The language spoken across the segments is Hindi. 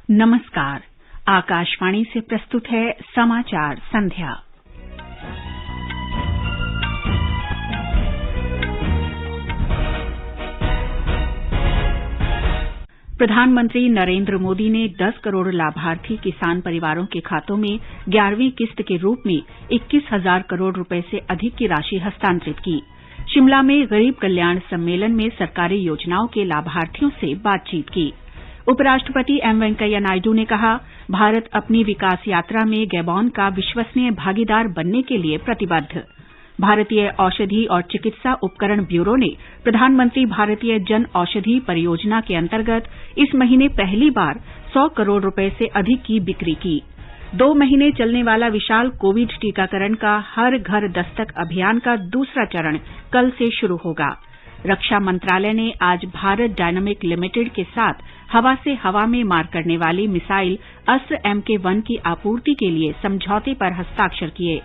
नमस्कार। आकाशवाणी से प्रस्तुत है समाचार संध्या। प्रधानमंत्री नरेंद्र मोदी ने 10 करोड़ लाभार्थी किसान परिवारों के खातों में 11वीं किस्त के रूप में 21,000 करोड़ रुपए से अधिक की राशि हस्तांतरित की। शिमला में गरीब कल्याण सम्मेलन में सरकारी योजनाओं के लाभार्थियों से बातचीत की। उपराष्ट्रपति एम वेंकैया नायडू ने कहा, भारत अपनी विकास यात्रा में गैबोन का विश्वसनीय भागीदार बनने के लिए प्रतिबद्ध। भारतीय औषधि और चिकित्सा उपकरण ब्यूरो ने प्रधानमंत्री भारतीय जन औषधि परियोजना के अंतर्गत इस महीने पहली बार 100 करोड़ रुपए से अधिक की बिक्री की। 2 महीने चलने वाला विशाल कोविड टीकाकरण का हर घर दस्तक अभियान का दूसरा चरण कल से शुरू होगा। रक्षा मंत्रालय ने आज भारत डायनामिक लिमिटेड के साथ हवा से हवा में मार करने वाली मिसाइल अस्त्र MK1 की आपूर्ति के लिए समझौते पर हस्ताक्षर किए।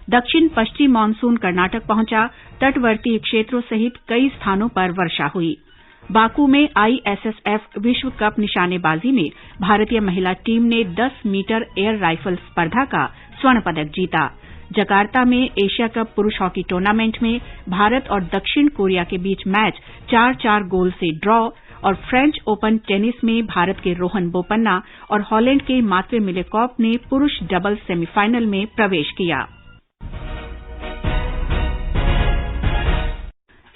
दक्षिण पश्चिम मानसून कर्नाटक पहुंचा, तटवर्ती क्षेत्रों सहित कई स्थानों पर वर्षा हुई। बाकू में ISSF विश्व कप निशानेबाजी में भारतीय महिला टीम ने 10 मीटर एयर राइफल स्पर्धा का स्वर्ण पदक जीता। जकार्ता में एशिया कप पुरुष हॉकी टूर्नामेंट में भारत और दक्षिण कोरिया के बीच मैच 4-4 गोल से ड्रॉ और फ्रेंच ओपन टेनिस में भारत के रोहन बोपन्ना और हॉलैंड के मात्वे मिलेकॉप ने पुरुष डबल्स सेमीफाइनल में प्रवेश किया।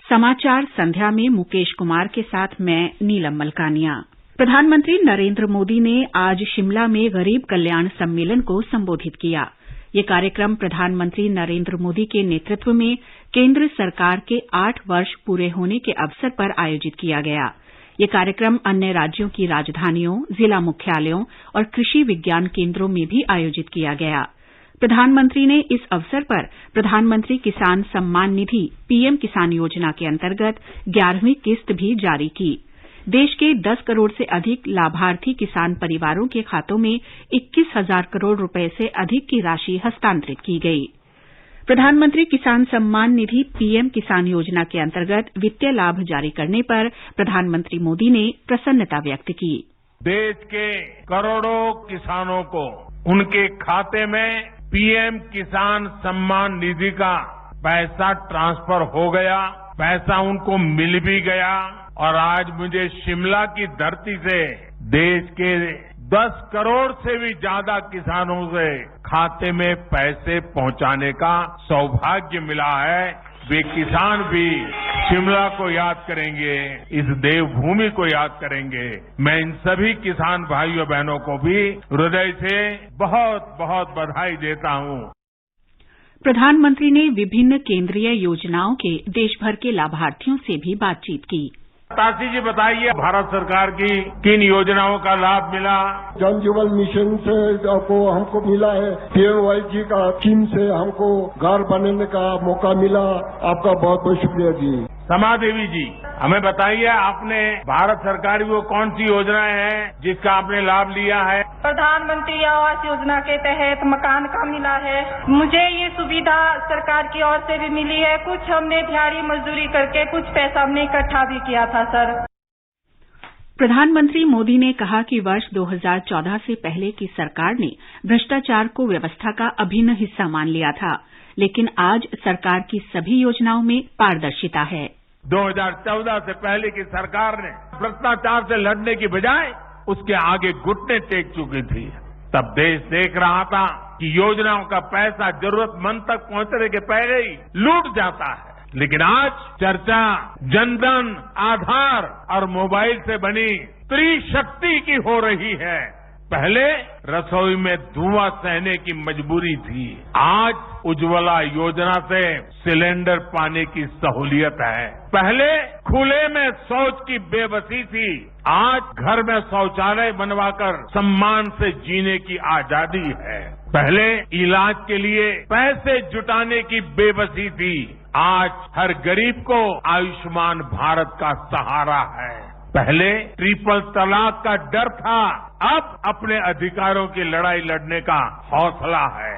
समाचार संध्या में मुकेश कुमार के साथ मैं नीलम मलकानिया। प्रधानमंत्री नरेंद्र मोदी ने आज शिमला में गरीब कल्याण सम्मेलन को संबोधित किया। ये कार्यक्रम प्रधानमंत्री नरेंद्र मोदी के नेतृत्व में केंद्र सरकार के 8 वर्ष पूरे होने के अवसर पर आयोजित किया गया। ये कार्यक्रम अन्य राज्यों की राजधानियों, जिला मुख्यालयों और कृषि विज्ञान केंद्रों में भी आयोजित किया गया। प्रधानमंत्री ने इस अवसर पर प्रधानमंत्री किसान सम्मान निधि PM किसान योजना के अंतर्गत 11वीं किस्त भी जारी की। देश के 10 करोड़ से अधिक लाभार्थी किसान परिवारों के खातों में 21,000 करोड़ रुपए से अधिक की राशि हस्तांतरित की गई। प्रधानमंत्री किसान सम्मान निधि PM किसान योजना के अंतर्गत वित्तीय लाभ जारी करने पर प्रधानमंत्री मोदी ने प्रसन्नता व्यक्त की। देश के करोड़ों किसानों को उनके खाते में PM किसान सम्मान निधि का पैसा ट्रांसफर हो गया, पैसा उनको मिल भी गया और आज मुझे शिमला की धरती से देश के 10 करोड़ से भी ज्यादा किसानों से खाते में पैसे पहुंचाने का सौभाग्य मिला है। वे किसान भी शिमला को याद करेंगे, इस देवभूमि को याद करेंगे। मैं इन सभी किसान भाइयों बहनों को भी हृदय से बहुत बहुत बधाई देता हूं। प्रधानमंत्री ने विभिन्न केंद्रीय योजनाओं के देश भर के लाभार्थियों से भी बातचीत की। ताशी जी बताइए, भारत सरकार की किन योजनाओं का लाभ मिला? जल जीवन मिशन से हमको मिला है, PMYG का स्कीम से हमको घर बनाने का मौका मिला। आपका बहुत बहुत शुक्रिया जी। समा देवी जी, हमें बताइए, आपने भारत सरकार की वो कौन सी योजनाएं हैं जिसका आपने लाभ लिया है? प्रधानमंत्री आवास योजना के तहत मकान का मिला है। मुझे ये सुविधा सरकार की ओर से भी मिली है। कुछ हमने दिहाड़ी मजदूरी करके कुछ पैसा हमने इकट्ठा भी किया था सर। प्रधानमंत्री मोदी ने कहा कि वर्ष 2014 से पहले की सरकार ने भ्रष्टाचार को व्यवस्था का अभिन्न हिस्सा मान लिया था, लेकिन आज सरकार की सभी योजनाओं में पारदर्शिता है। 2014 से पहले की सरकार ने भ्रष्टाचार से लड़ने की बजाय उसके आगे घुटने टेक चुकी थी। तब देश देख रहा था कि योजनाओं का पैसा जरूरतमंद तक पहुंचने के पहले ही लूट जाता है। लेकिन आज चर्चा जनधन, आधार और मोबाइल से बनी त्रिशक्ति की हो रही है। पहले रसोई में धुआं सहने की मजबूरी थी, आज उज्ज्वला योजना से सिलेंडर पाने की सहूलियत है। पहले खुले में शौच की बेबसी थी, आज घर में शौचालय बनवाकर सम्मान से जीने की आजादी है। पहले इलाज के लिए पैसे जुटाने की बेबसी थी, आज हर गरीब को आयुष्मान भारत का सहारा है। पहले ट्रिपल तलाक का डर था, अब अपने अधिकारों की लड़ाई लड़ने का हौसला है।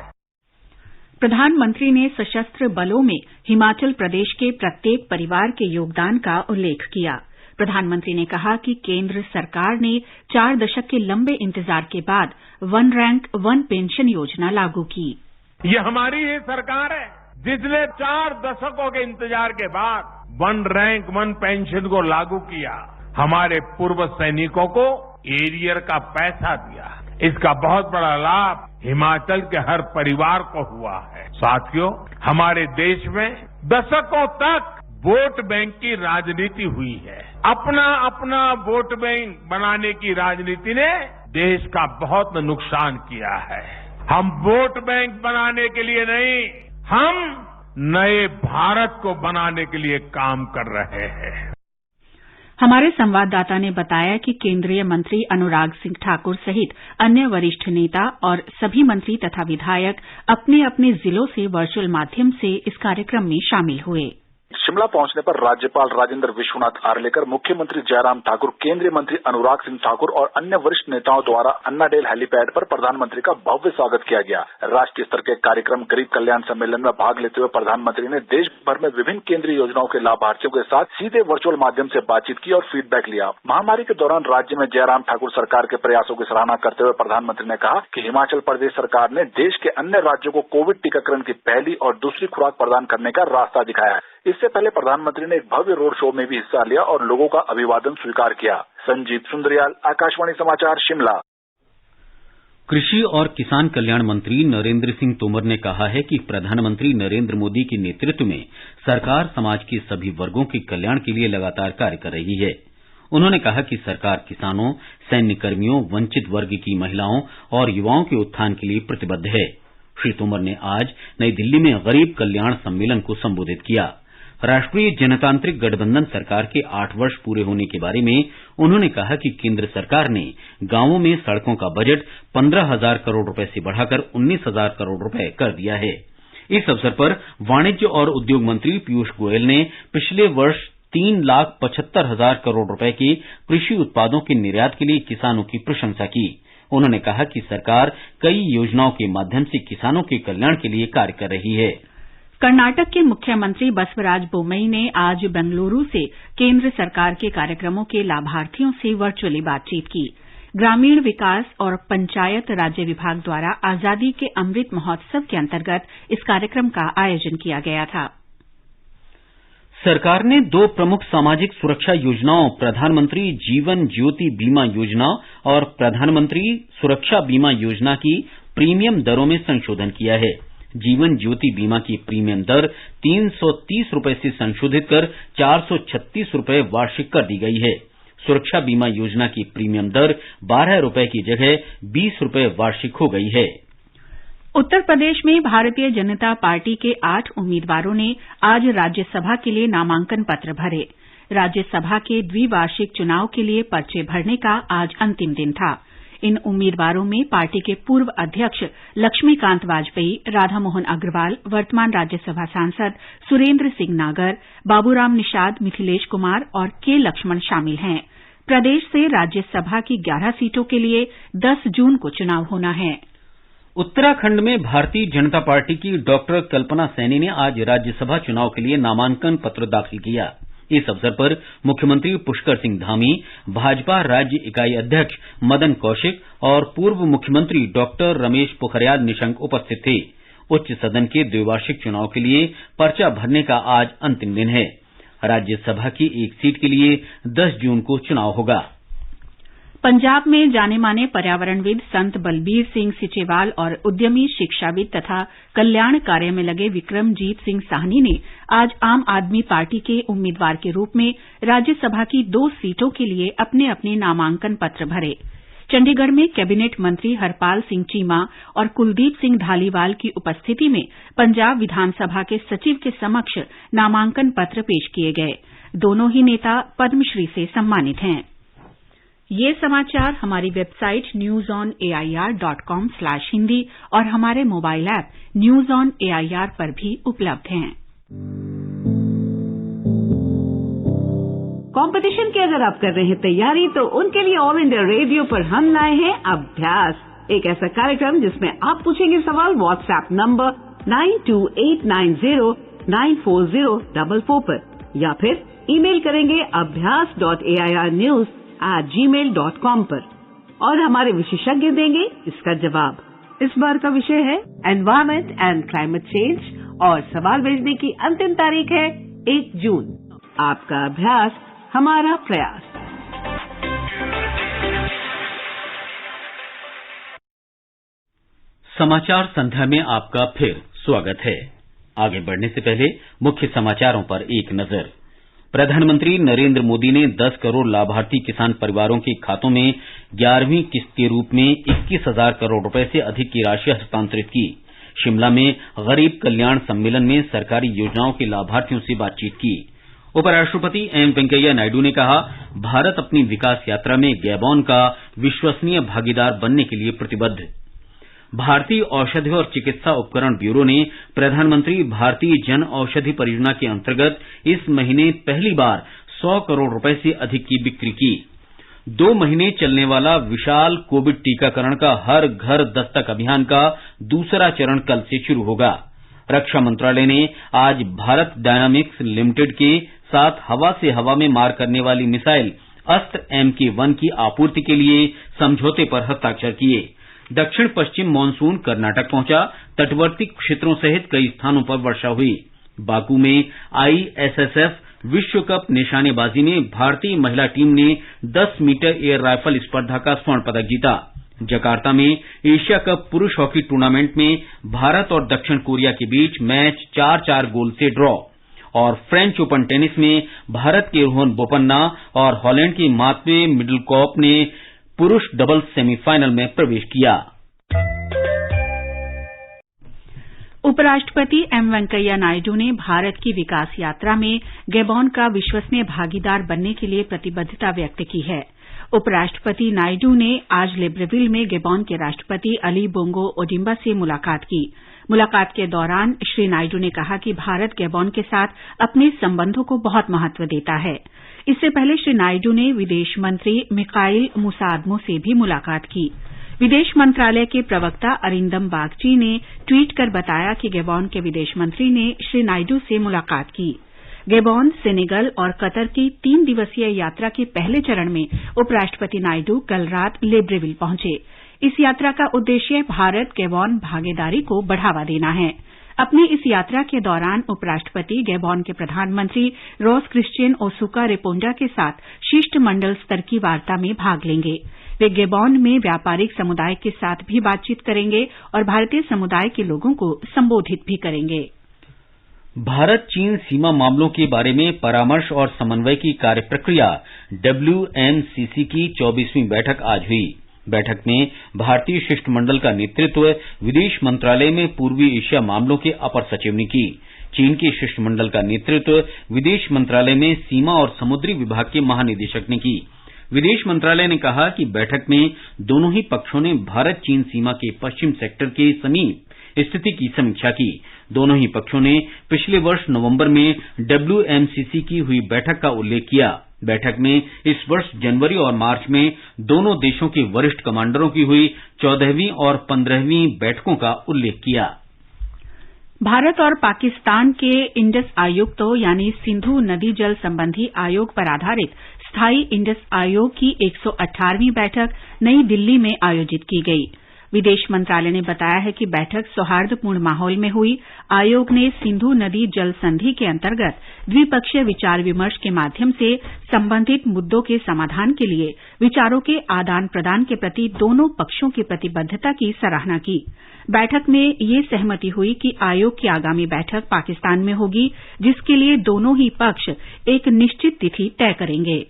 प्रधानमंत्री ने सशस्त्र बलों में हिमाचल प्रदेश के प्रत्येक परिवार के योगदान का उल्लेख किया। प्रधानमंत्री ने कहा कि केंद्र सरकार ने 4 दशक के लंबे इंतजार के बाद वन रैंक वन पेंशन योजना लागू की। ये हमारी ही सरकार है जिसने 4 दशकों के इंतजार के बाद वन रैंक वन पेंशन को लागू किया। हमारे पूर्व सैनिकों को एरियर का पैसा दिया। इसका बहुत बड़ा लाभ हिमाचल के हर परिवार को हुआ है। साथियों, हमारे देश में दशकों तक वोट बैंक की राजनीति हुई है। अपना अपना वोट बैंक बनाने की राजनीति ने देश का बहुत नुकसान किया है। हम वोट बैंक बनाने के लिए नहीं, हम नए भारत को बनाने के लिए काम कर रहे हैं। हमारे संवाददाता ने बताया कि केंद्रीय मंत्री अनुराग सिंह ठाकुर सहित अन्य वरिष्ठ नेता और सभी मंत्री तथा विधायक अपने अपने जिलों से वर्चुअल माध्यम से इस कार्यक्रम में शामिल हुए। शिमला पहुंचने पर राज्यपाल राजेंद्र विश्वनाथ आर्लेकर, मुख्यमंत्री जयराम ठाकुर, केंद्रीय मंत्री अनुराग सिंह ठाकुर और अन्य वरिष्ठ नेताओं द्वारा अन्नाडेल हेलीपैड पर प्रधानमंत्री का भव्य स्वागत किया गया। राष्ट्रीय स्तर के कार्यक्रम गरीब कल्याण सम्मेलन में भाग लेते हुए प्रधानमंत्री ने देश भर में विभिन्न केंद्रीय योजनाओं के लाभार्थियों के साथ सीधे वर्चुअल माध्यम से बातचीत की और फीडबैक लिया। महामारी के दौरान राज्य में जयराम ठाकुर सरकार के प्रयासों की सराहना करते हुए प्रधानमंत्री ने कहा कि हिमाचल प्रदेश सरकार ने देश के अन्य राज्यों को कोविड टीकाकरण की पहली और दूसरी खुराक प्रदान करने का रास्ता दिखाया है। इससे पहले प्रधानमंत्री ने एक भव्य रोड शो में भी हिस्सा लिया और लोगों का अभिवादन स्वीकार किया। संजीव सुंदरियाल, आकाशवाणी समाचार, शिमला। कृषि और किसान कल्याण मंत्री नरेंद्र सिंह तोमर ने कहा है कि प्रधानमंत्री नरेंद्र मोदी के नेतृत्व में सरकार समाज के सभी वर्गों के कल्याण के लिए लगातार कार्य कर रही है। उन्होंने कहा कि सरकार किसानों, सैन्य कर्मियों, वंचित वर्ग की महिलाओं और युवाओं के उत्थान के लिए प्रतिबद्ध है। श्री तोमर ने आज नई दिल्ली में गरीब कल्याण सम्मेलन को संबोधित किया। राष्ट्रीय जनतांत्रिक गठबंधन सरकार के 8 वर्ष पूरे होने के बारे में उन्होंने कहा कि केंद्र सरकार ने गांवों में सड़कों का बजट 15,000 करोड़ रुपए से बढ़ाकर 19,000 करोड़ रुपए कर दिया है। इस अवसर पर वाणिज्य और उद्योग मंत्री पीयूष गोयल ने पिछले वर्ष 3,75,000 करोड़ रुपए के कृषि उत्पादों के निर्यात के लिए किसानों की प्रशंसा की। उन्होंने कहा कि सरकार कई योजनाओं के माध्यम से किसानों के कल्याण के लिए कार्य कर रही है। कर्नाटक के मुख्यमंत्री बसवराज बोम्मई ने आज बेंगलुरु से केंद्र सरकार के कार्यक्रमों के लाभार्थियों से वर्चुअली बातचीत की। ग्रामीण विकास और पंचायत राज्य विभाग द्वारा आजादी के अमृत महोत्सव के अंतर्गत इस कार्यक्रम का आयोजन किया गया था। सरकार ने 2 प्रमुख सामाजिक सुरक्षा योजनाओं, प्रधानमंत्री जीवन ज्योति बीमा योजना और प्रधानमंत्री सुरक्षा बीमा योजना की प्रीमियम दरों में संशोधन किया है। जीवन ज्योति बीमा की प्रीमियम दर 330 रुपए से संशोधित कर 436 रुपए वार्षिक कर दी गई है। सुरक्षा बीमा योजना की प्रीमियम दर 12 रुपए की जगह 20 रुपए वार्षिक हो गई है। उत्तर प्रदेश में भारतीय जनता पार्टी के 8 उम्मीदवारों ने आज राज्यसभा के लिए नामांकन पत्र भरे। राज्यसभा के द्विवार्षिक चुनाव के लिए पर्चे भरने का आज अंतिम दिन था। इन उम्मीदवारों में पार्टी के पूर्व अध्यक्ष लक्ष्मीकांत वाजपेयी, राधामोहन अग्रवाल, वर्तमान राज्यसभा सांसद सुरेंद्र सिंह नागर, बाबूराम निषाद, मिथिलेश कुमार और के लक्ष्मण शामिल हैं। प्रदेश से राज्यसभा की 11 सीटों के लिए 10 जून को चुनाव होना है। उत्तराखंड में भारतीय जनता पार्टी की डॉक्टर कल्पना सैनी ने आज राज्यसभा चुनाव के लिए नामांकन पत्र दाखिल किया। इस अवसर पर मुख्यमंत्री पुष्कर सिंह धामी, भाजपा राज्य इकाई अध्यक्ष मदन कौशिक और पूर्व मुख्यमंत्री डॉक्टर रमेश पोखरियाल निशंक उपस्थित थे। उच्च सदन के द्विवार्षिक चुनाव के लिए पर्चा भरने का आज अंतिम दिन है। राज्यसभा की एक सीट के लिए 10 जून को चुनाव होगा। पंजाब में जाने माने पर्यावरणविद संत बलबीर सिंह सीचेवाल और उद्यमी शिक्षाविद तथा कल्याण कार्य में लगे विक्रमजीत सिंह साहनी ने आज आम आदमी पार्टी के उम्मीदवार के रूप में राज्यसभा की 2 सीटों के लिए अपने अपने नामांकन पत्र भरे। चंडीगढ़ में कैबिनेट मंत्री हरपाल सिंह चीमा और कुलदीप सिंह धालीवाल की उपस्थिति में पंजाब विधानसभा के सचिव के समक्ष नामांकन पत्र पेश किए गए। दोनों ही नेता पद्मश्री से सम्मानित हैं। ये समाचार हमारी वेबसाइट newsonair.com/hindi और हमारे mobile app news on AIR पर भी उपलब्ध हैं। कंपटीशन की अगर आप कर रहे हैं तैयारी, तो उनके लिए ऑल इंडिया रेडियो पर हम लाए हैं अभ्यास, एक ऐसा कार्यक्रम जिसमें आप पूछेंगे सवाल व्हाट्सएप नंबर 9289094044 पर। या फिर ईमेल करेंगे abhyas.airnews@gmail.com पर और हमारे विशेषज्ञ देंगे इसका जवाब। इस बार का विषय है एनवायरमेंट एंड क्लाइमेट चेंज और सवाल भेजने की अंतिम तारीख है 1 जून। आपका अभ्यास हमारा प्रयास। समाचार संध्या में आपका फिर स्वागत है। आगे बढ़ने से पहले मुख्य समाचारों पर एक नजर। प्रधानमंत्री नरेंद्र मोदी ने 10 करोड़ लाभार्थी किसान परिवारों के खातों में 11वीं किस्त के रूप में 21,000 करोड़ रुपए से अधिक की राशि हस्तांतरित की। शिमला में गरीब कल्याण सम्मेलन में सरकारी योजनाओं के लाभार्थियों से बातचीत की। उपराष्ट्रपति एम वेंकैया नायडू ने कहा, भारत अपनी विकास यात्रा में गैबोन का विश्वसनीय भागीदार बनने के लिए प्रतिबद्ध। भारतीय औषधि और चिकित्सा उपकरण ब्यूरो ने प्रधानमंत्री भारतीय जन औषधि परियोजना के अंतर्गत इस महीने पहली बार 100 करोड़ रुपए से अधिक की बिक्री की। 2 महीने चलने वाला विशाल कोविड टीकाकरण का हर घर दस्तक अभियान का दूसरा चरण कल से शुरू होगा। रक्षा मंत्रालय ने आज भारत डायनामिक्स लिमिटेड के साथ हवा से हवा में मार करने वाली मिसाइल अस्त्र MK-1 की आपूर्ति के लिए समझौते पर हस्ताक्षर किए। दक्षिण पश्चिम मानसून कर्नाटक पहुंचा। तटवर्ती क्षेत्रों सहित कई स्थानों पर वर्षा हुई। बाकू में ISSF विश्व कप निशानेबाजी में भारतीय महिला टीम ने 10 मीटर एयर राइफल स्पर्धा का स्वर्ण पदक जीता। जकार्ता में एशिया कप पुरुष हॉकी टूर्नामेंट में भारत और दक्षिण कोरिया के बीच मैच 4-4 गोल से ड्रॉ। और फ्रेंच ओपन टेनिस में भारत के रोहन बोपन्ना और हॉलैंड की मात्वे मिडलकॉप ने पुरुष डबल्स सेमीफाइनल में प्रवेश किया। उपराष्ट्रपति एम वेंकैया नायडू ने भारत की विकास यात्रा में गैबोन का विश्वसनीय भागीदार बनने के लिए प्रतिबद्धता व्यक्त की है। उपराष्ट्रपति नायडू ने आज लिब्रेविल में गैबोन के राष्ट्रपति अली बोंगो ओडिम्बा से मुलाकात की। मुलाकात के दौरान श्री नायडू ने कहा कि भारत गैबोन के साथ अपने संबंधों को बहुत महत्व देता है। इससे पहले श्री नायडू ने विदेश मंत्री मिकाइल मुसादमो से भी मुलाकात की। विदेश मंत्रालय के प्रवक्ता अरिंदम बागची ने ट्वीट कर बताया कि गैबोन के विदेश मंत्री ने श्री नायडू से मुलाकात की। गैबोन, सेनेगल और कतर की 3 दिवसीय यात्रा के पहले चरण में उपराष्ट्रपति नायडू कल रात लिब्रेविल पहुंचे। इस यात्रा का उद्देश्य भारत गैबोन भागीदारी को बढ़ावा देना है। अपनी इस यात्रा के दौरान उपराष्ट्रपति गैबोन के प्रधानमंत्री रोस क्रिस्टियन ओसुका रेपोंडा के साथ शिष्टमंडल स्तर की वार्ता में भाग लेंगे। वे गैबोन में व्यापारिक समुदाय के साथ भी बातचीत करेंगे और भारतीय समुदाय के लोगों को संबोधित भी करेंगे। भारत चीन सीमा मामलों के बारे में परामर्श और समन्वय की कार्य प्रक्रिया WMCC की 24वीं बैठक आज हुई। बैठक में भारतीय शिष्टमंडल का नेतृत्व विदेश मंत्रालय में पूर्वी एशिया मामलों के अपर सचिव ने की। चीन के शिष्टमंडल का नेतृत्व विदेश मंत्रालय में सीमा और समुद्री विभाग के महानिदेशक ने की। विदेश मंत्रालय ने कहा कि बैठक में दोनों ही पक्षों ने भारत चीन सीमा के पश्चिम सेक्टर के समीप स्थिति की समीक्षा की। दोनों ही पक्षों ने पिछले वर्ष नवंबर में WMCC की हुई बैठक का उल्लेख किया। बैठक में इस वर्ष जनवरी और मार्च में दोनों देशों के वरिष्ठ कमांडरों की हुई 14वीं और 15वीं बैठकों का उल्लेख किया। भारत और पाकिस्तान के इंडस आयुक्तों यानी सिंधु नदी जल संबंधी आयोग पर आधारित स्थायी इंडस आयोग की 118वीं बैठक नई दिल्ली में आयोजित की गई। विदेश मंत्रालय ने बताया है कि बैठक सौहार्दपूर्ण माहौल में हुई। आयोग ने सिंधु नदी जल संधि के अंतर्गत द्विपक्षीय विचार विमर्श के माध्यम से संबंधित मुद्दों के समाधान के लिए विचारों के आदान प्रदान के प्रति दोनों पक्षों की प्रतिबद्धता की सराहना की। बैठक में ये सहमति हुई कि आयोग की आगामी बैठक पाकिस्तान में होगी, जिसके लिए दोनों ही पक्ष एक निश्चित तिथि तय करेंगे।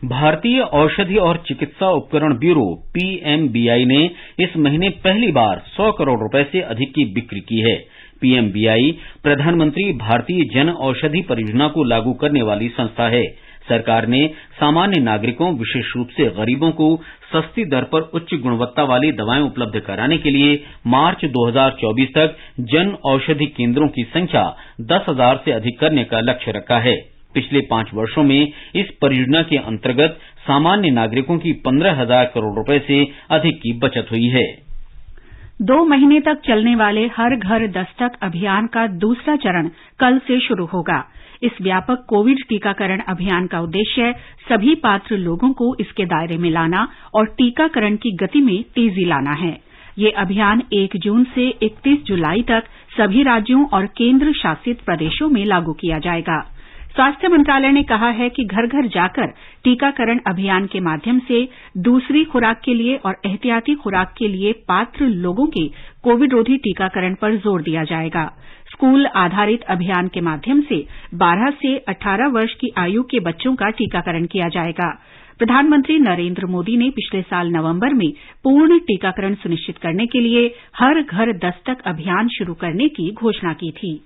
भारतीय औषधि और चिकित्सा उपकरण ब्यूरो PMBI ने इस महीने पहली बार 100 करोड़ रुपए से अधिक की बिक्री की है। PMBI प्रधानमंत्री भारतीय जन औषधि परियोजना को लागू करने वाली संस्था है। सरकार ने सामान्य नागरिकों, विशेष रूप से गरीबों को सस्ती दर पर उच्च गुणवत्ता वाली दवाएं उपलब्ध कराने के लिए मार्च 2024 तक जन औषधि केंद्रों की संख्या 10,000 से अधिक करने का लक्ष्य रखा है। पिछले 5 वर्षों में इस परियोजना के अंतर्गत सामान्य नागरिकों की 15,000 करोड़ रुपए से अधिक की बचत हुई है। 2 महीने तक चलने वाले हर घर दस्तक अभियान का दूसरा चरण कल से शुरू होगा। इस व्यापक कोविड टीकाकरण अभियान का उद्देश्य सभी पात्र लोगों को इसके दायरे में लाना और टीकाकरण की गति में तेजी लाना है। ये अभियान 1 जून से 31 जुलाई तक सभी राज्यों और केंद्र शासित प्रदेशों में लागू किया जाएगा। स्वास्थ्य मंत्रालय ने कहा है कि घर घर जाकर टीकाकरण अभियान के माध्यम से दूसरी खुराक के लिए और एहतियाती खुराक के लिए पात्र लोगों के कोविड रोधी टीकाकरण पर जोर दिया जाएगा। स्कूल आधारित अभियान के माध्यम से 12 से 18 वर्ष की आयु के बच्चों का टीकाकरण किया जाएगा। प्रधानमंत्री नरेंद्र मोदी ने पिछले साल नवंबर में पूर्ण टीकाकरण सुनिश्चित करने के लिए हर घर दस्तक अभियान शुरू करने की घोषणा की थी।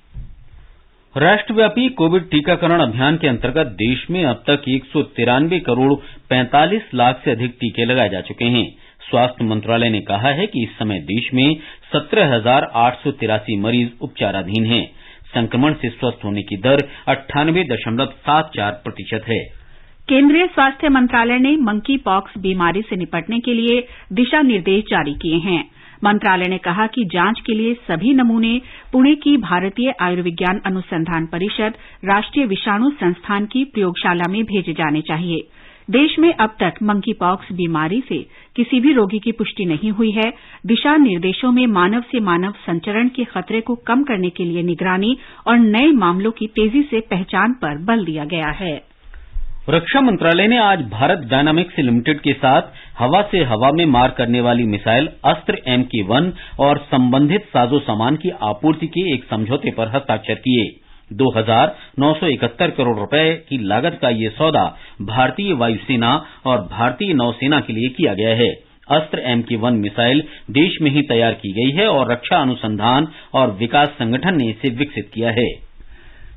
राष्ट्रव्यापी कोविड टीकाकरण अभियान के अंतर्गत देश में अब तक 193 करोड़ 45 लाख से अधिक टीके लगाए जा चुके हैं। स्वास्थ्य मंत्रालय ने कहा है कि इस समय देश में 17,883 मरीज उपचाराधीन हैं। संक्रमण से स्वस्थ होने की दर 98.74% है। केंद्रीय स्वास्थ्य मंत्रालय ने मंकी पॉक्स बीमारी से निपटने के लिए दिशा निर्देश जारी किए हैं। मंत्रालय ने कहा कि जांच के लिए सभी नमूने पुणे की भारतीय आयुर्विज्ञान अनुसंधान परिषद राष्ट्रीय विषाणु संस्थान की प्रयोगशाला में भेजे जाने चाहिए। देश में अब तक मंकी पॉक्स बीमारी से किसी भी रोगी की पुष्टि नहीं हुई है। दिशा निर्देशों में मानव से मानव संचरण के खतरे को कम करने के लिए निगरानी और नए मामलों की तेजी से पहचान पर बल दिया गया है। रक्षा मंत्रालय ने आज भारत डायनामिक्स लिमिटेड के साथ हवा से हवा में मार करने वाली मिसाइल अस्त्र MK1 और संबंधित साजो सामान की आपूर्ति के एक समझौते पर हस्ताक्षर किए। 2,971 करोड़ रुपए की लागत का ये सौदा भारतीय वायुसेना और भारतीय नौसेना के लिए किया गया है। अस्त्र MK1 मिसाइल देश में ही तैयार की गई है और रक्षा अनुसंधान और विकास संगठन ने इसे विकसित किया है।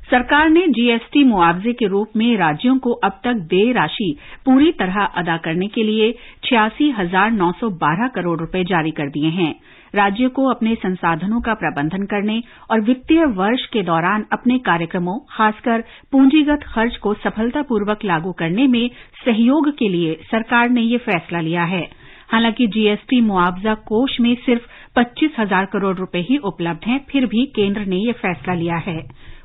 सरकार ने GST मुआवजे के रूप में राज्यों को अब तक देय राशि पूरी तरह अदा करने के लिए 86,912 करोड़ रुपए जारी कर दिए हैं। राज्यों को अपने संसाधनों का प्रबंधन करने और वित्तीय वर्ष के दौरान अपने कार्यक्रमों, खासकर पूंजीगत खर्च को सफलतापूर्वक लागू करने में सहयोग के लिए सरकार ने ये फैसला लिया है। हालांकि GST मुआवजा कोष में सिर्फ 25,000 करोड़ रुपए ही उपलब्ध हैं, फिर भी केंद्र ने ये फैसला लिया है।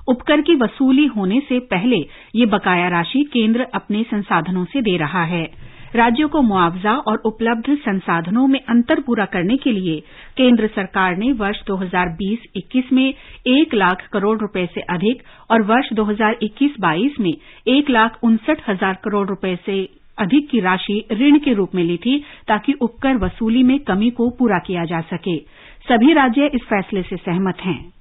उपकर की वसूली होने से पहले ये बकाया राशि केंद्र अपने संसाधनों से दे रहा है। राज्यों को मुआवजा और उपलब्ध संसाधनों में अंतर पूरा करने के लिए केंद्र सरकार ने वर्ष 2020-21 में 1 लाख करोड़ रुपए से अधिक और वर्ष 2021-22 में 1,59,000 करोड़ रुपए से अधिक की राशि ऋण के रूप में ली थी, ताकि उपकर वसूली में कमी को पूरा किया जा सके। सभी राज्य इस फैसले से सहमत हैं।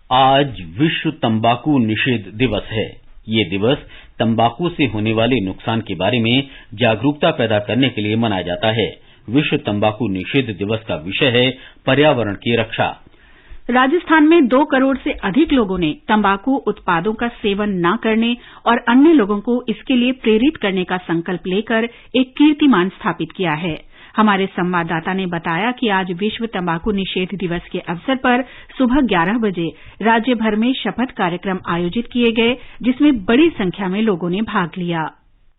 आज विश्व तंबाकू निषेध दिवस है। ये दिवस तंबाकू से होने वाले नुकसान के बारे में जागरूकता पैदा करने के लिए मनाया जाता है। विश्व तंबाकू निषेध दिवस का विषय है पर्यावरण की रक्षा। राजस्थान में 2 करोड़ से अधिक लोगों ने तंबाकू उत्पादों का सेवन न करने और अन्य लोगों को इसके लिए प्रेरित करने का संकल्प लेकर एक कीर्तिमान स्थापित किया है। हमारे संवाददाता ने बताया कि आज विश्व तंबाकू निषेध दिवस के अवसर पर सुबह 11 बजे राज्य भर में शपथ कार्यक्रम आयोजित किए गए, जिसमें बड़ी संख्या में लोगों ने भाग लिया।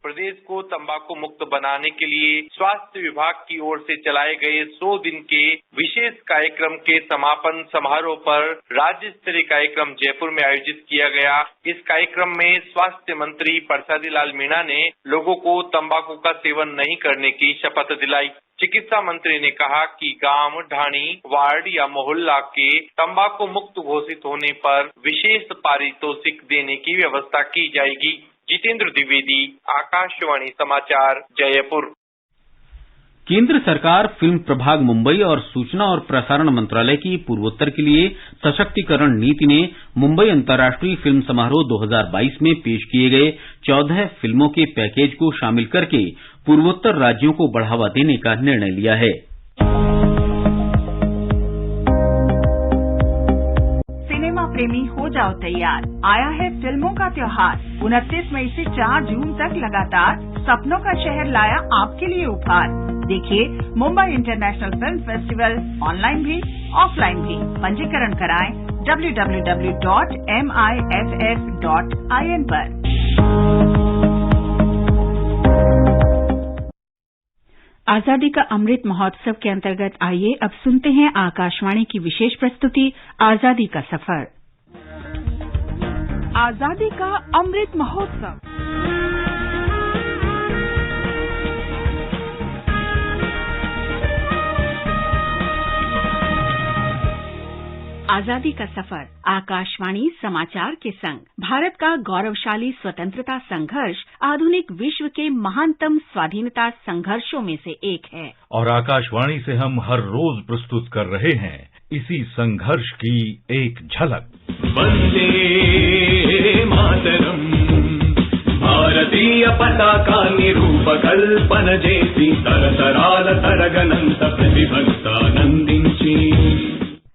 प्रदेश को तंबाकू मुक्त बनाने के लिए स्वास्थ्य विभाग की ओर से चलाए गए 100 दिन के विशेष कार्यक्रम के समापन समारोह पर राज्य स्तरीय कार्यक्रम जयपुर में आयोजित किया गया। इस कार्यक्रम में स्वास्थ्य मंत्री परसादी लाल मीणा ने लोगों को तंबाकू का सेवन नहीं करने की शपथ दिलाई। चिकित्सा मंत्री ने कहा कि गांव, ढाणी, वार्ड या मोहल्ला के तंबाकू मुक्त घोषित होने पर विशेष पारितोषिक देने की व्यवस्था की जाएगी। जितेंद्र द्विवेदी, आकाशवाणी समाचार, जयपुर। केंद्र सरकार फिल्म प्रभाग मुंबई और सूचना और प्रसारण मंत्रालय की पूर्वोत्तर के लिए सशक्तिकरण नीति ने मुंबई अंतर्राष्ट्रीय फिल्म समारोह 2022 में पेश किए गए 14 फिल्मों के पैकेज को शामिल करके पूर्वोत्तर राज्यों को बढ़ावा देने का निर्णय लिया है। सिनेमा प्रेमी हो जाओ तैयार, आया है फिल्मों का त्योहार। 29 मई से 4 जून तक लगातार सपनों का शहर लाया आपके लिए उपहार। देखिए Mumbai international film festival online भी ऑफलाइन भी। पंजीकरण कराएं www.miff.in पर। आजादी का अमृत महोत्सव के अंतर्गत आइए अब सुनते हैं आकाशवाणी की विशेष प्रस्तुति आजादी का सफर। आजादी का अमृत महोत्सव। आजादी का सफर आकाशवाणी समाचार के संग भारत का गौरवशाली स्वतंत्रता संघर्ष आधुनिक विश्व के महानतम स्वाधीनता संघर्षों में से एक है और आकाशवाणी से हम हर रोज प्रस्तुत कर रहे हैं इसी संघर्ष की एक झलक। वंदे मातरम भारतीय पताका निरूपकल्पन जेसी तरतराल तरगनंत प्रतिभक्तानंदिंची।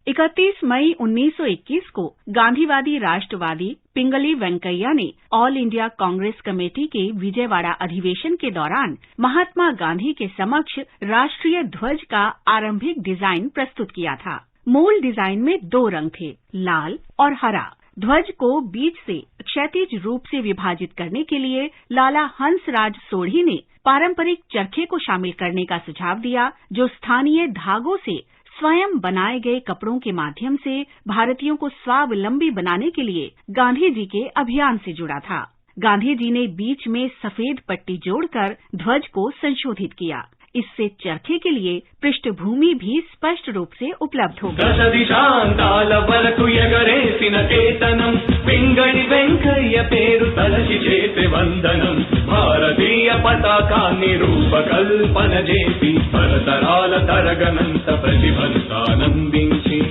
31 मई 1921 को गांधीवादी राष्ट्रवादी पिंगली वेंकैया ने ऑल इंडिया कांग्रेस कमेटी के विजयवाड़ा अधिवेशन के दौरान महात्मा गांधी के समक्ष राष्ट्रीय ध्वज का आरंभिक डिजाइन प्रस्तुत किया था। मूल डिजाइन में 2 रंग थे, लाल और हरा। ध्वज को बीच से क्षैतिज रूप से विभाजित करने के लिए लाला हंसराज सोढ़ी ने पारंपरिक चरखे को शामिल करने का सुझाव दिया, जो स्थानीय धागों से स्वयं बनाए गए कपड़ों के माध्यम से भारतीयों को स्वावलंबी बनाने के लिए गांधी जी के अभियान से जुड़ा था। गांधी जी ने बीच में सफेद पट्टी जोड़कर ध्वज को संशोधित किया। इससे चरखे के लिए पृष्ठभूमि भी स्पष्ट रूप से उपलब्ध हो गई। भारतीय पताका निरूपकल्पन जेसी तरतराल तरगनंत प्रतिभक्तानंदिंची।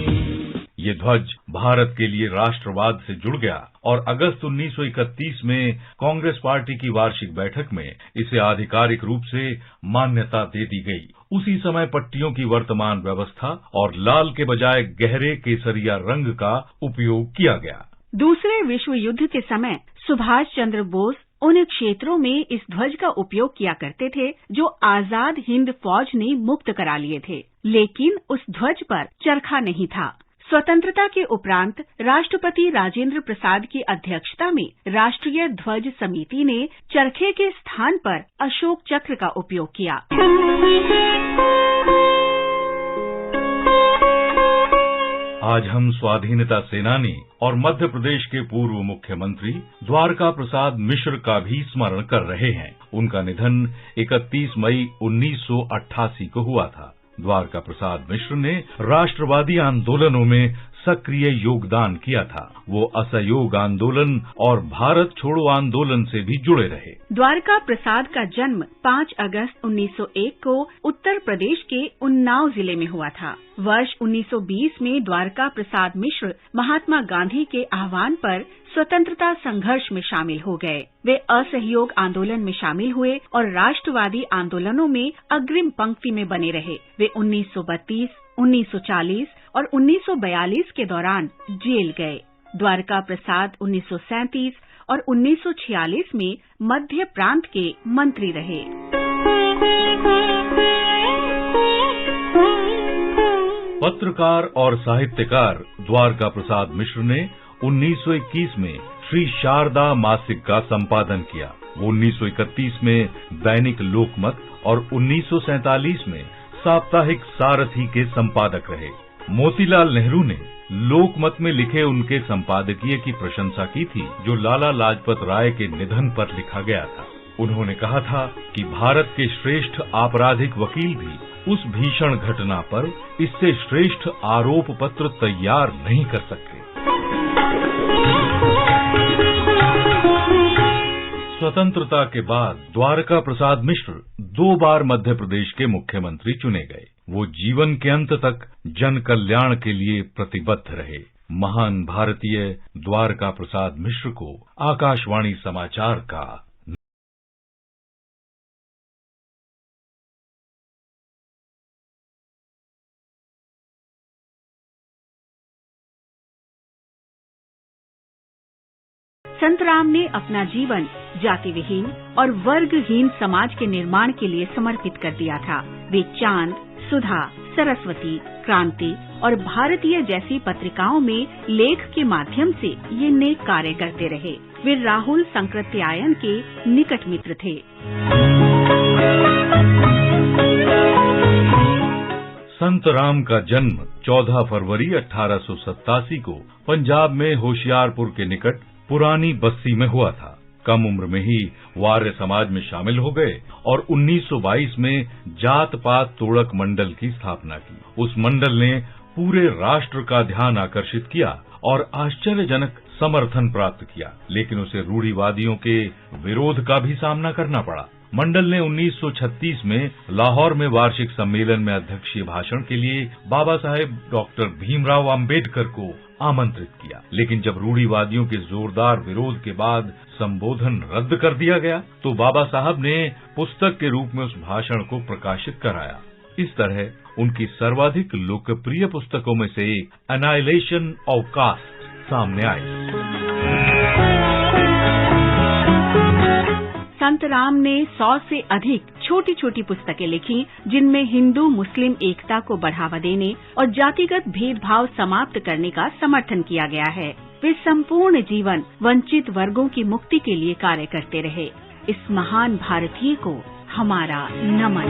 ये ध्वज भारत के लिए राष्ट्रवाद से जुड़ गया और अगस्त 1931 में कांग्रेस पार्टी की वार्षिक बैठक में इसे आधिकारिक रूप से मान्यता दे दी गई। उसी समय पट्टियों की वर्तमान व्यवस्था और लाल के बजाय गहरे केसरिया रंग का उपयोग किया गया। दूसरे विश्व युद्ध के समय सुभाष चंद्र बोस उन क्षेत्रों में इस ध्वज का उपयोग किया करते थे जो आजाद हिंद फौज ने मुक्त करा लिए थे, लेकिन उस ध्वज पर चरखा नहीं था। स्वतंत्रता के उपरांत राष्ट्रपति राजेंद्र प्रसाद की अध्यक्षता में राष्ट्रीय ध्वज समिति ने चरखे के स्थान पर अशोक चक्र का उपयोग किया। आज हम स्वाधीनता सेनानी और मध्य प्रदेश के पूर्व मुख्यमंत्री द्वारका प्रसाद मिश्र का भी स्मरण कर रहे हैं। उनका निधन 31 मई 1988 को हुआ था। द्वारका प्रसाद मिश्र ने राष्ट्रवादी आंदोलनों में सक्रिय योगदान किया था। वो असहयोग आंदोलन और भारत छोड़ो आंदोलन से भी जुड़े रहे। द्वारका प्रसाद का जन्म 5 अगस्त 1901 को उत्तर प्रदेश के उन्नाव जिले में हुआ था। वर्ष 1920 में द्वारका प्रसाद मिश्र महात्मा गांधी के आह्वान पर स्वतंत्रता संघर्ष में शामिल हो गए। वे असहयोग आंदोलन में शामिल हुए और राष्ट्रवादी आंदोलनों में अग्रिम पंक्ति में बने रहे। वे 1932, 1940 और 1942 के दौरान जेल गए। द्वारका प्रसाद 1937 और 1946 में मध्य प्रांत के मंत्री रहे। पत्रकार और साहित्यकार द्वारका प्रसाद मिश्र ने 1921 में श्री शारदा मासिक का संपादन किया। वो 1931 में दैनिक लोकमत और 1947 में साप्ताहिक सारथी के संपादक रहे। मोतीलाल नेहरू ने लोकमत में लिखे उनके संपादकीय की प्रशंसा की थी, जो लाला लाजपत राय के निधन पर लिखा गया था। उन्होंने कहा था कि भारत के श्रेष्ठ आपराधिक वकील भी उस भीषण घटना पर इससे श्रेष्ठ आरोप पत्र तैयार नहीं कर सकते। स्वतंत्रता के बाद द्वारका प्रसाद मिश्र 2 बार मध्य प्रदेश के मुख्यमंत्री चुने गए। वो जीवन के अंत तक जन कल्याण के लिए प्रतिबद्ध रहे। महान भारतीय द्वारका प्रसाद मिश्र को आकाशवाणी समाचार का संतराम ने अपना जीवन जाति विहीन और वर्गहीन समाज के निर्माण के लिए समर्पित कर दिया था। वे चांद, सुधा, सरस्वती, क्रांति और भारतीय जैसी पत्रिकाओं में लेख के माध्यम से ये नेक कार्य करते रहे। वे राहुल संकृत्यायन के निकट मित्र थे। संत राम का जन्म 14 फरवरी 1887 को पंजाब में होशियारपुर के निकट पुरानी बस्ती में हुआ था। कम उम्र में ही वो आर्य समाज में शामिल हो गए और 1922 में जात पात तोड़क मंडल की स्थापना की। उस मंडल ने पूरे राष्ट्र का ध्यान आकर्षित किया और आश्चर्यजनक समर्थन प्राप्त किया, लेकिन उसे रूढ़िवादियों के विरोध का भी सामना करना पड़ा। मंडल ने 1936 में लाहौर में वार्षिक सम्मेलन में अध्यक्षीय भाषण के लिए बाबा साहेब डॉक्टर भीमराव अंबेडकर को आमंत्रित किया, लेकिन जब रूढ़िवादियों के जोरदार विरोध के बाद संबोधन रद्द कर दिया गया तो बाबा साहब ने पुस्तक के रूप में उस भाषण को प्रकाशित कराया। इस तरह उनकी सर्वाधिक लोकप्रिय पुस्तकों में से एक एनाइलेशन ऑफ कास्ट सामने आई। संत राम ने 100 से अधिक छोटी छोटी पुस्तकें लिखी, जिनमें हिंदू मुस्लिम एकता को बढ़ावा देने और जातिगत भेदभाव समाप्त करने का समर्थन किया गया है। वे संपूर्ण जीवन वंचित वर्गों की मुक्ति के लिए कार्य करते रहे। इस महान भारतीय को हमारा नमन।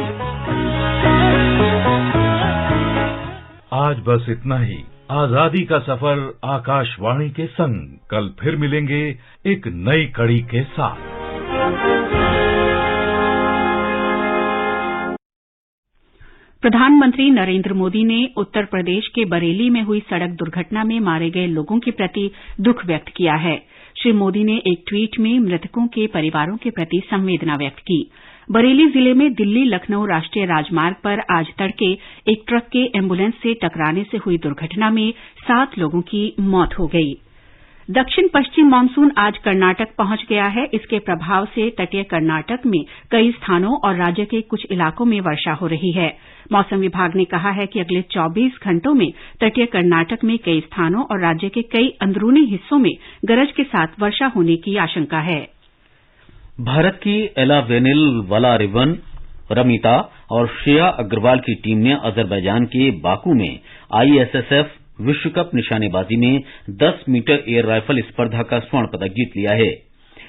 आज बस इतना ही। आजादी का सफर आकाशवाणी के संग। कल फिर मिलेंगे एक नई कड़ी के साथ। प्रधानमंत्री नरेंद्र मोदी ने उत्तर प्रदेश के बरेली में हुई सड़क दुर्घटना में मारे गए लोगों के प्रति दुख व्यक्त किया है। श्री मोदी ने एक ट्वीट में मृतकों के परिवारों के प्रति संवेदना व्यक्त की। बरेली जिले में दिल्ली लखनऊ राष्ट्रीय राजमार्ग पर आज तड़के एक ट्रक के एम्बुलेंस से टकराने से हुई दुर्घटना में 7 लोगों की मौत हो गई। दक्षिण पश्चिम मानसून आज कर्नाटक पहुंच गया है। इसके प्रभाव से तटीय कर्नाटक में कई स्थानों और राज्य के कुछ इलाकों में वर्षा हो रही है। मौसम विभाग ने कहा है कि अगले 24 घंटों में तटीय कर्नाटक में कई स्थानों और राज्य के कई अंदरूनी हिस्सों में गरज के साथ वर्षा होने की आशंका है। भारत की एला वेनिल वलारिवन, रमिता और श्रेया अग्रवाल की टीम ने अजरबैजान के बाकू में आईएसएसएफ विश्व कप निशानेबाजी में 10 मीटर एयर राइफल स्पर्धा का स्वर्ण पदक जीत लिया है।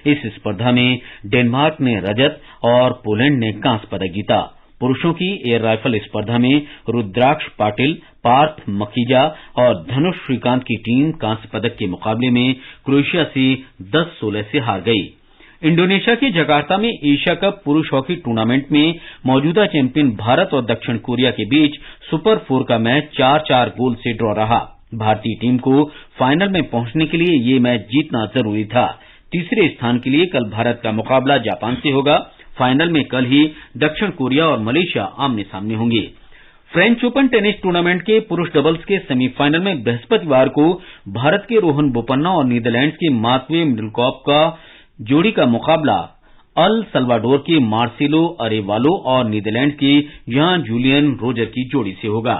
इस स्पर्धा में डेनमार्क ने रजत और पोलैंड ने कांस्य पदक जीता। पुरुषों की एयर राइफल स्पर्धा में रुद्राक्ष पाटिल, पार्थ मखीजा और धनुष श्रीकांत की टीम कांस्य पदक के मुकाबले में क्रोएशिया से 10-16 से हार गई। इंडोनेशिया के जकार्ता में एशिया कप पुरुष हॉकी टूर्नामेंट में मौजूदा चैंपियन भारत और दक्षिण कोरिया के बीच सुपर 4 का मैच 4-4 गोल से ड्रॉ रहा। भारतीय टीम को फाइनल में पहुंचने के लिए ये मैच जीतना जरूरी था। तीसरे स्थान के लिए कल भारत का मुकाबला जापान से होगा। फाइनल में कल ही दक्षिण कोरिया और मलेशिया आमने सामने होंगे। फ्रेंच ओपन टेनिस टूर्नामेंट के पुरुष डबल्स के सेमीफाइनल में बृहस्पतिवार को भारत के रोहन बोपन्ना और नीदरलैंड्स के मार्कवे मिडलकॉप का जोड़ी का मुकाबला अल सल्वाडोर के मार्सेलो अरेवालो और नीदरलैंड के यहाँ जूलियन रोजर की जोड़ी से होगा।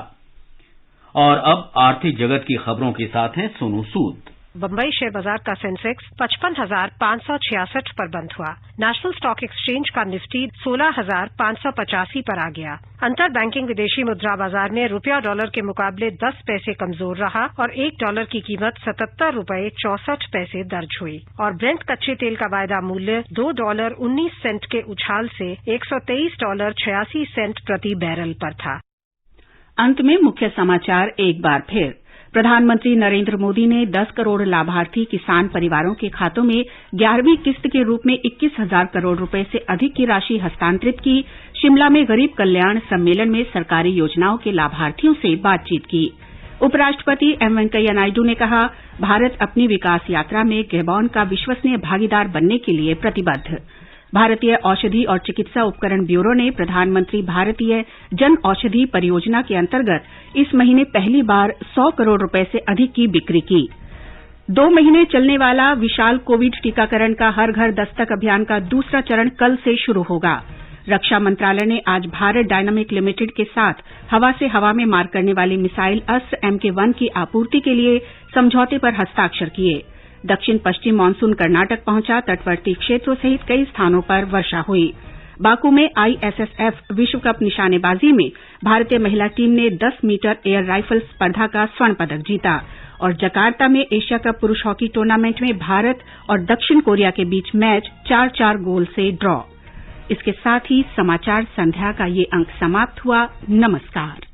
और अब आर्थिक जगत की खबरों के साथ हैं सोनू सूद। बम्बई शेयर बाजार का सेंसेक्स 55,566 पर बंद हुआ। नेशनल स्टॉक एक्सचेंज का निफ्टी 16,585 पर आ गया। अंतर बैंकिंग विदेशी मुद्रा बाजार में रुपया डॉलर के मुकाबले 10 पैसे कमजोर रहा और $1 की कीमत 77 रुपये 64 पैसे दर्ज हुई और ब्रेंट कच्चे तेल का वायदा मूल्य $2.19 के उछाल से $123.86 प्रति बैरल पर था। अंत में मुख्य समाचार एक बार फिर। प्रधानमंत्री नरेंद्र मोदी ने 10 करोड़ लाभार्थी किसान परिवारों के खातों में 11वीं किस्त के रूप में 21,000 करोड़ रुपए से अधिक की राशि हस्तांतरित की। शिमला में गरीब कल्याण सम्मेलन में सरकारी योजनाओं के लाभार्थियों से बातचीत की। उपराष्ट्रपति एम वेंकैया नायडू ने कहा, भारत अपनी विकास यात्रा में गैबोन का विश्वसनीय भागीदार बनने के लिए प्रतिबद्ध। भारतीय औषधि और चिकित्सा उपकरण ब्यूरो ने प्रधानमंत्री भारतीय जन औषधि परियोजना के अंतर्गत इस महीने पहली बार 100 करोड़ रुपए से अधिक की बिक्री की। 2 महीने चलने वाला विशाल कोविड टीकाकरण का हर घर दस्तक अभियान का दूसरा चरण कल से शुरू होगा। रक्षा मंत्रालय ने आज भारत डायनामिक लिमिटेड के साथ हवा से हवा में मार करने वाली मिसाइल अस्त्र MK1 की आपूर्ति के लिए समझौते पर हस्ताक्षर किए। दक्षिण पश्चिम मानसून कर्नाटक पहुंचा। तटवर्ती क्षेत्रों सहित कई स्थानों पर वर्षा हुई। बाकू में ISSF विश्व कप निशानेबाजी में भारतीय महिला टीम ने 10 मीटर एयर राइफल स्पर्धा का स्वर्ण पदक जीता और जकार्ता में एशिया कप पुरुष हॉकी टूर्नामेंट में भारत और दक्षिण कोरिया के बीच मैच 4-4 गोल से ड्रॉ। इसके साथ ही समाचार संध्या का ये अंक समाप्त हुआ। नमस्कार।